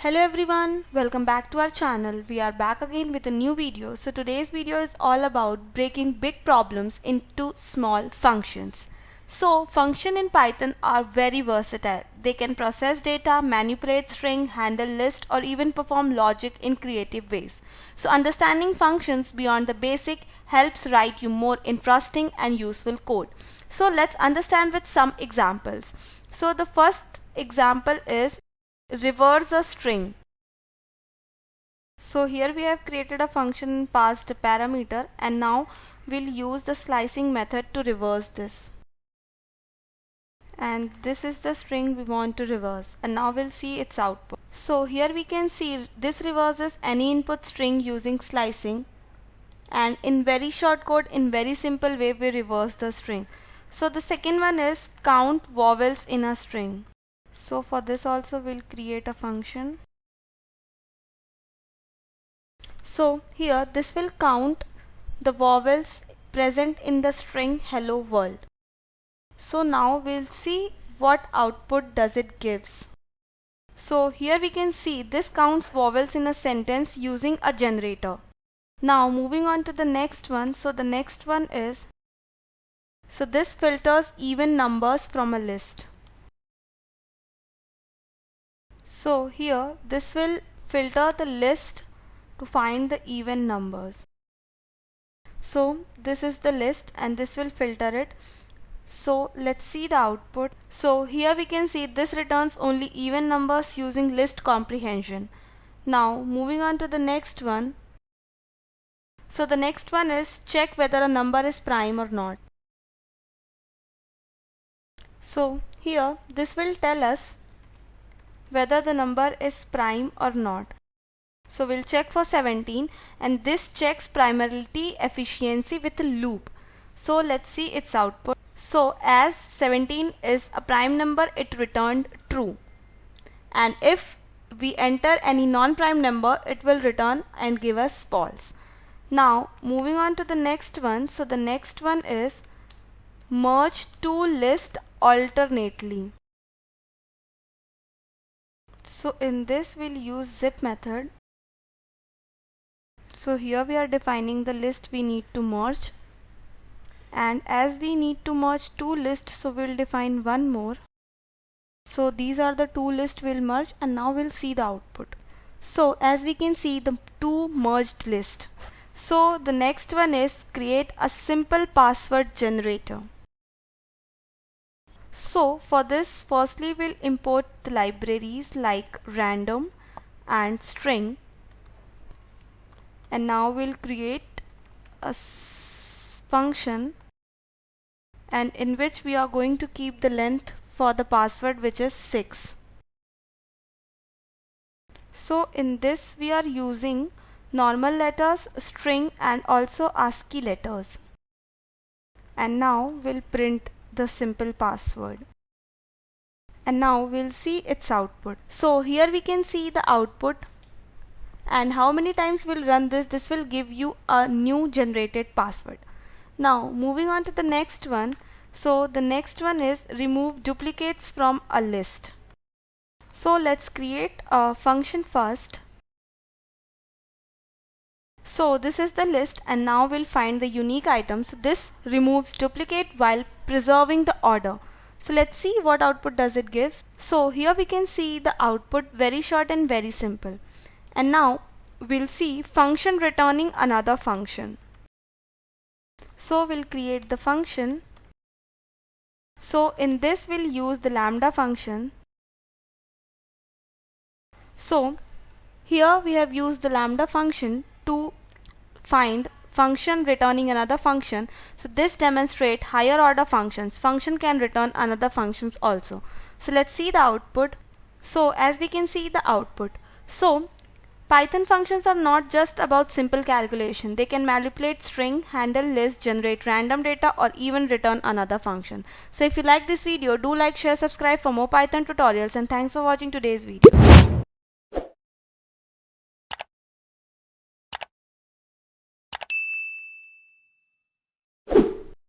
Hello everyone, welcome back to our channel. We are back again with a new video. So today's video is all about breaking big problems into small functions. So functions in Python are very versatile. They can process data, manipulate string, handle list, or even perform logic in creative ways. So understanding functions beyond the basic helps write you more interesting and useful code. So let's understand with some examples. So the first example is reverse a string. So here we have created a function and passed a parameter, and now we'll use the slicing method to reverse this. And this is the string we want to reverse, and now we'll see its output. So here we can see this reverses any input string using slicing, and in very short code, in very simple way, we reverse the string. So the second one is count vowels in a string. So for this also we'll create a function. So here this will count the vowels present in the string hello world. So now we'll see what output does it gives. So here we can see this counts vowels in a sentence using a generator. Now moving on to the next one. So the next one is, so this filters even numbers from a list. So here this will filter the list to find the even numbers. So this is the list and this will filter it. So let's see the output. So here we can see this returns only even numbers using list comprehension. Now moving on to the next one. So the next one is check whether a number is prime or not. So here this will tell us whether the number is prime or not. So we'll check for 17, and this checks primality efficiency with a loop. So let's see its output. So as 17 is a prime number, it returned true, and if we enter any non-prime number, it will return and give us false. Now moving on to the next one. So the next one is merge two lists alternately. So in this we'll use zip method. So here we are defining the list we need to merge, and as we need to merge two lists, so we'll define one more. So these are the two lists we'll merge, and now we'll see the output. So as we can see the two merged list. So the next one is create a simple password generator. So for this, firstly we'll import the libraries like random and string, and now we'll create a function, and in which we are going to keep the length for the password, which is 6. So in this we are using normal letters, string, and also ASCII letters, and now we'll print the simple password, and now we'll see its output. So here we can see the output, and how many times we'll run this will give you a new generated password. Now moving on to the next one. So the next one is remove duplicates from a list. So let's create a function first. So this is the list, and now we'll find the unique item. So this removes duplicate while preserving the order. So let's see what output does it gives. So here we can see the output, very short and very simple. And now we'll see function returning another function. So we'll create the function. So in this we'll use the lambda function. So here we have used the lambda function to find function returning another function. So this demonstrates higher order functions. Function can return another functions also. So let's see the output. So as we can see the output. So Python functions are not just about simple calculation. They can manipulate string, handle list, generate random data, or even return another function. So if you like this video, do like, share, subscribe for more Python tutorials, and thanks for watching today's video.